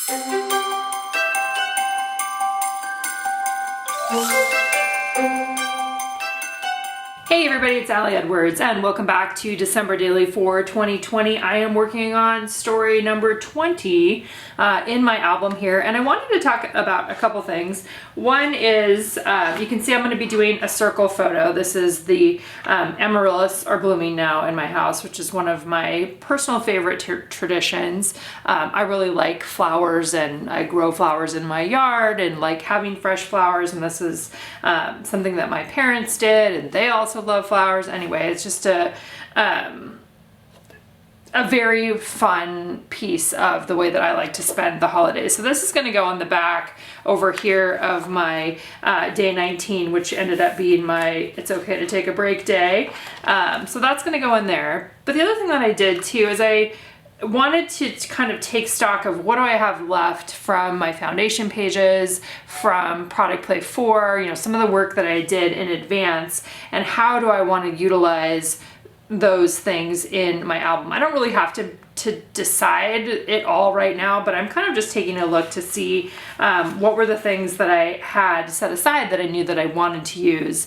Hey everybody, it's Allie Edwards and welcome back to December Daily for 2020. I am working on story number 20 in my album here, and I wanted to talk about a couple things. One is, you can see I'm going to be doing a circle photo. This is the amaryllis are blooming now in my house, which is one of my personal favorite traditions. I really like flowers, and I grow flowers in my yard and like having fresh flowers, and this is something that my parents did, and they also love flowers. Anyway, it's just a very fun piece of the way that I like to spend the holidays. So this is going to go on the back over here of my day 19, which ended up being my It's Okay to Take a Break day. So that's going to go in there. But the other thing that I did too is I wanted to kind of take stock of what do I have left from my foundation pages, from Product Play 4, you know, some of the work that I did in advance, and how do I want to utilize those things in my album. I don't really have to decide it all right now, but I'm kind of just taking a look to see what were the things that I had set aside that I knew that I wanted to use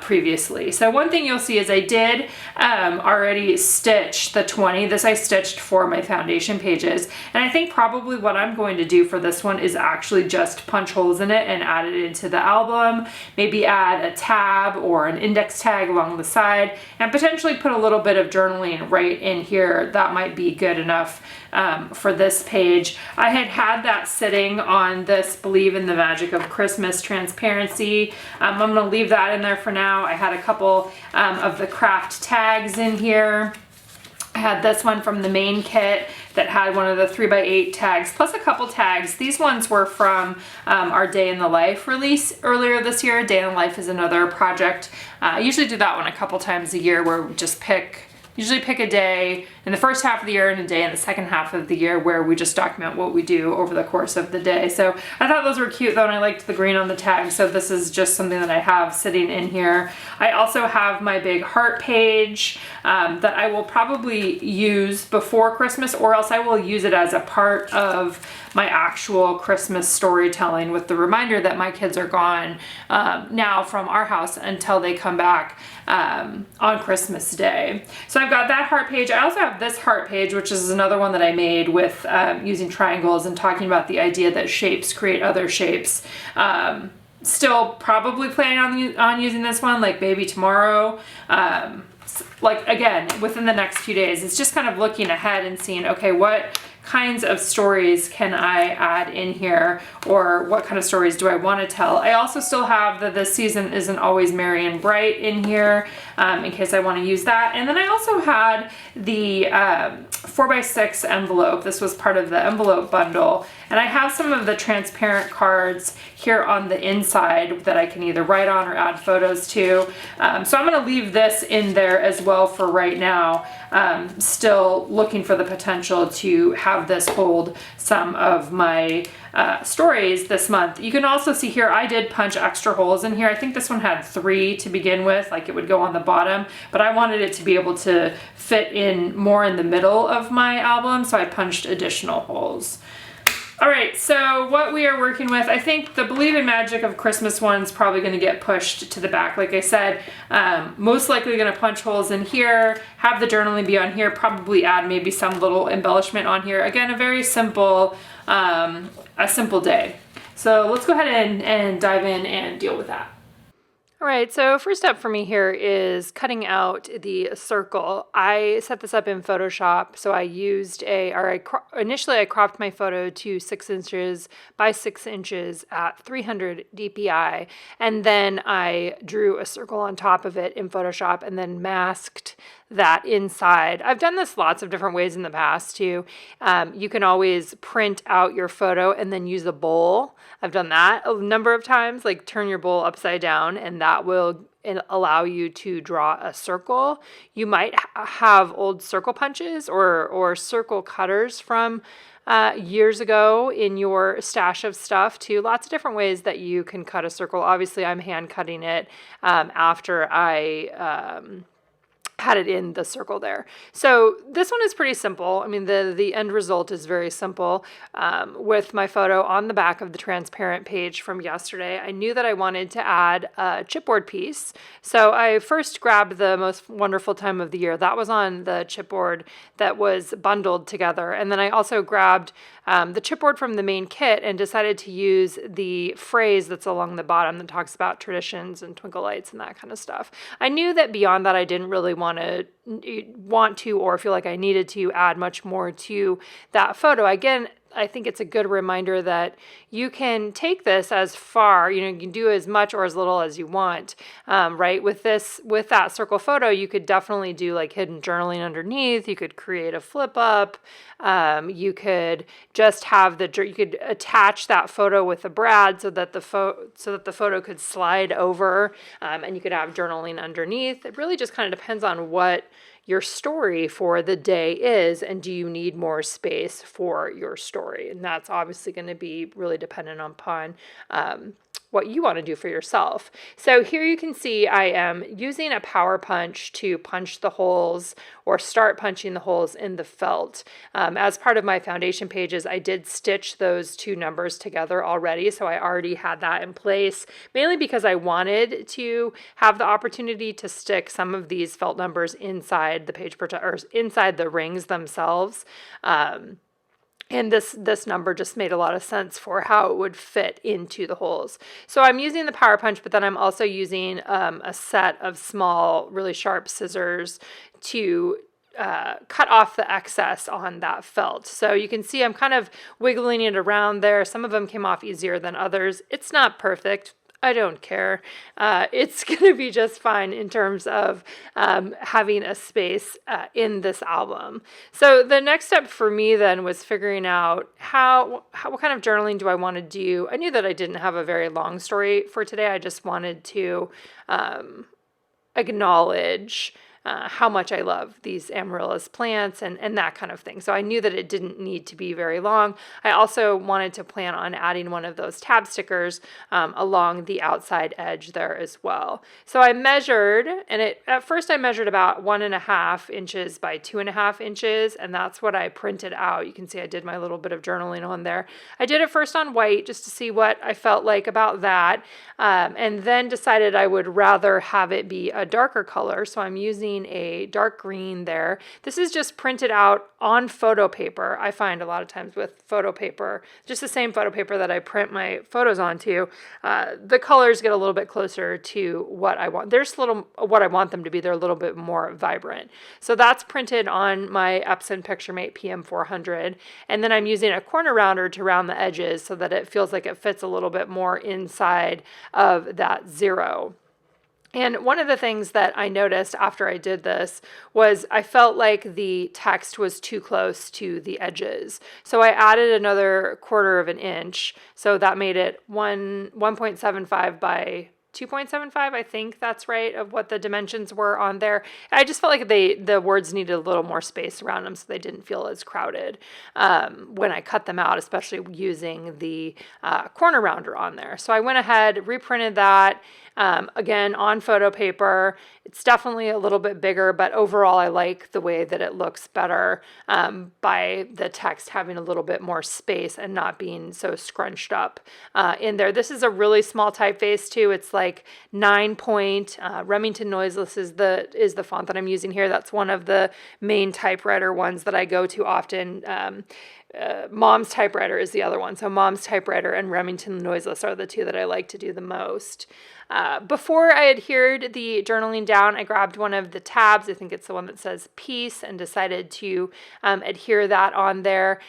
previously. So one thing you'll see is I did already stitch the 20. This I stitched for my foundation pages, and I think probably what I'm going to do for this one is actually just punch holes in it and add it into the album, maybe add a tab or an index tag along the side, and potentially put a little bit of journaling right in here. That might be good enough for this page. I had that sitting on this Believe in the Magic of Christmas transparency. I'm going to leave that in there for now. I had a couple of the craft tags in here. I had this one from the main kit that had one of the 3x8 tags, plus a couple tags. These ones were from our Day in the Life release earlier this year. Day in the Life is another project. I usually do that one a couple times a year where we just usually pick a day in the first half of the year and a day in the second half of the year where we just document what we do over the course of the day. So I thought those were cute though, and I liked the green on the tag, so this is just something that I have sitting in here. I also have my big heart page that I will probably use before Christmas, or else I will use it as a part of my actual Christmas storytelling, with the reminder that my kids are gone now from our house until they come back on Christmas Day. So I've got that heart page. I also have this heart page, which is another one that I made with using triangles and talking about the idea that shapes create other shapes. Still probably planning on using this one, like maybe tomorrow. Like again, within the next few days. It's just kind of looking ahead and seeing, okay, what kinds of stories can I add in here, or what kind of stories do I want to tell? I also still have the This Season Isn't Always Merry and Bright in here in case I want to use that. And then I also had the 4x6 envelope. This was part of the envelope bundle, and I have some of the transparent cards here on the inside that I can either write on or add photos to. So I'm going to leave this in there as well for right now. Still looking for the potential to have this hold some of my stories this month. You can also see here I did punch extra holes in here. I think this one had 3 to begin with, like it would go on the bottom, but I wanted it to be able to fit in more in the middle of my album, so I punched additional holes. All right, so what we are working with, I think the Believe in Magic of Christmas one's probably going to get pushed to the back. Like I said, most likely going to punch holes in here, have the journaling be on here, probably add maybe some little embellishment on here. Again, a very simple, a simple day. So let's go ahead and dive in and deal with that. All right, so first step for me here is cutting out the circle. I set this up in Photoshop, so I used initially I cropped my photo to 6 inches by 6 inches at 300 DPI, and then I drew a circle on top of it in Photoshop and then masked that inside. I've done this lots of different ways in the past too. You can always print out your photo and then use a bowl. I've done that a number of times, like turn your bowl upside down, and that will allow you to draw a circle. You might have old circle punches or circle cutters from years ago in your stash of stuff too. Lots of different ways that you can cut a circle. Obviously, I'm hand cutting it after I had it in the circle there. So this one is pretty simple. I mean, the end result is very simple. With my photo on the back of the transparent page from yesterday, I knew that I wanted to add a chipboard piece. So I first grabbed the most wonderful time of the year. That was on the chipboard that was bundled together. And then I also grabbed the chipboard from the main kit and decided to use the phrase that's along the bottom that talks about traditions and twinkle lights and that kind of stuff. I knew that beyond that, I didn't really want to or feel like I needed to add much more to that photo. Again, I think it's a good reminder that you can take this as far, you can do as much or as little as you want, right? With that circle photo, you could definitely do like hidden journaling underneath. You could create a flip up. You could just have you could attach that photo with a brad so that the photo could slide over, and you could have journaling underneath. It really just kind of depends on what your story for the day is, and do you need more space for your story? And that's obviously going to be really dependent upon what you want to do for yourself. So here you can see I am using a power punch to punch the holes or start punching the holes in the felt. As part of my foundation pages, I did stitch those two numbers together already, so I already had that in place, mainly because I wanted to have the opportunity to stick some of these felt numbers inside the page or inside the rings themselves. And this number just made a lot of sense for how it would fit into the holes. So I'm using the power punch, but then I'm also using a set of small, really sharp scissors to cut off the excess on that felt. So you can see I'm kind of wiggling it around there. Some of them came off easier than others. It's not perfect. I don't care. It's going to be just fine in terms of having a space in this album. So the next step for me then was figuring out what kind of journaling do I want to do. I knew that I didn't have a very long story for today. I just wanted to acknowledge how much I love these amaryllis plants and that kind of thing. So I knew that it didn't need to be very long. I also wanted to plan on adding one of those tab stickers along the outside edge there as well. So I measured, and at first I measured about 1.5 inches by 2.5 inches, and that's what I printed out. You can see I did my little bit of journaling on there. I did it first on white just to see what I felt like about that, and then decided I would rather have it be a darker color. So I'm using a dark green there. This is just printed out on photo paper. I find a lot of times with photo paper, just the same photo paper that I print my photos onto, the colors get a little bit closer to what I want. There's what I want them to be. They're a little bit more vibrant. So that's printed on my Epson PictureMate PM400. And then I'm using a corner rounder to round the edges so that it feels like it fits a little bit more inside of that 0. And one of the things that I noticed after I did this was I felt like the text was too close to the edges. So I added another 1/4 inch. So that made it 1.75 by 2.75, I think that's right, of what the dimensions were on there. I just felt like the words needed a little more space around them so they didn't feel as crowded when I cut them out, especially using the corner rounder on there. So I went ahead, reprinted that, again, on photo paper. It's definitely a little bit bigger, but overall I like the way that it looks better by the text having a little bit more space and not being so scrunched up in there. This is a really small typeface too. It's like 9-point. Remington Noiseless is the font that I'm using here. That's one of the main typewriter ones that I go to often. Mom's Typewriter is the other one. So Mom's Typewriter and Remington Noiseless are the two that I like to do the most. Before I adhered the journaling down, I grabbed one of the tabs. I think it's the one that says peace, and decided to adhere that on there.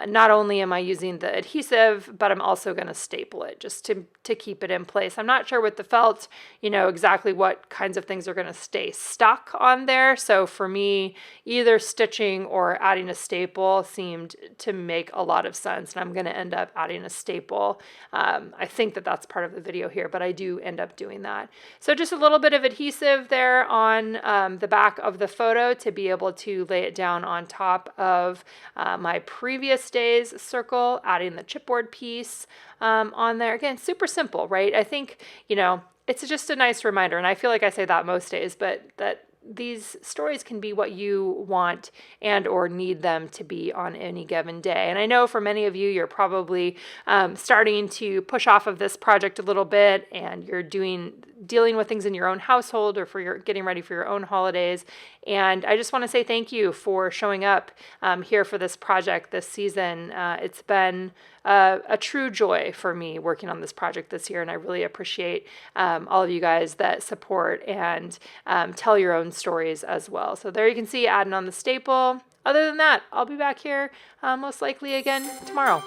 Not only am I using the adhesive, but I'm also going to staple it just to keep it in place. I'm not sure with the felt, exactly what kinds of things are going to stay stuck on there. So for me, either stitching or adding a staple seemed to make a lot of sense, and I'm going to end up adding a staple. I think that that's part of the video here, but I do end up doing that. So just a little bit of adhesive there on the back of the photo to be able to lay it down on top of my previous day's circle, adding the chipboard piece on there. Again, super simple, right? I think, it's just a nice reminder, and I feel like I say that most days, but that these stories can be what you want and or need them to be on any given day. And I know for many of you, you're probably starting to push off of this project a little bit, and you're dealing with things in your own household or for your getting ready for your own holidays. And I just want to say thank you for showing up here for this project this season. It's been a true joy for me working on this project this year, and I really appreciate all of you guys that support and tell your own stories as well. So there you can see adding on the staple. Other than that, I'll be back here most likely again tomorrow.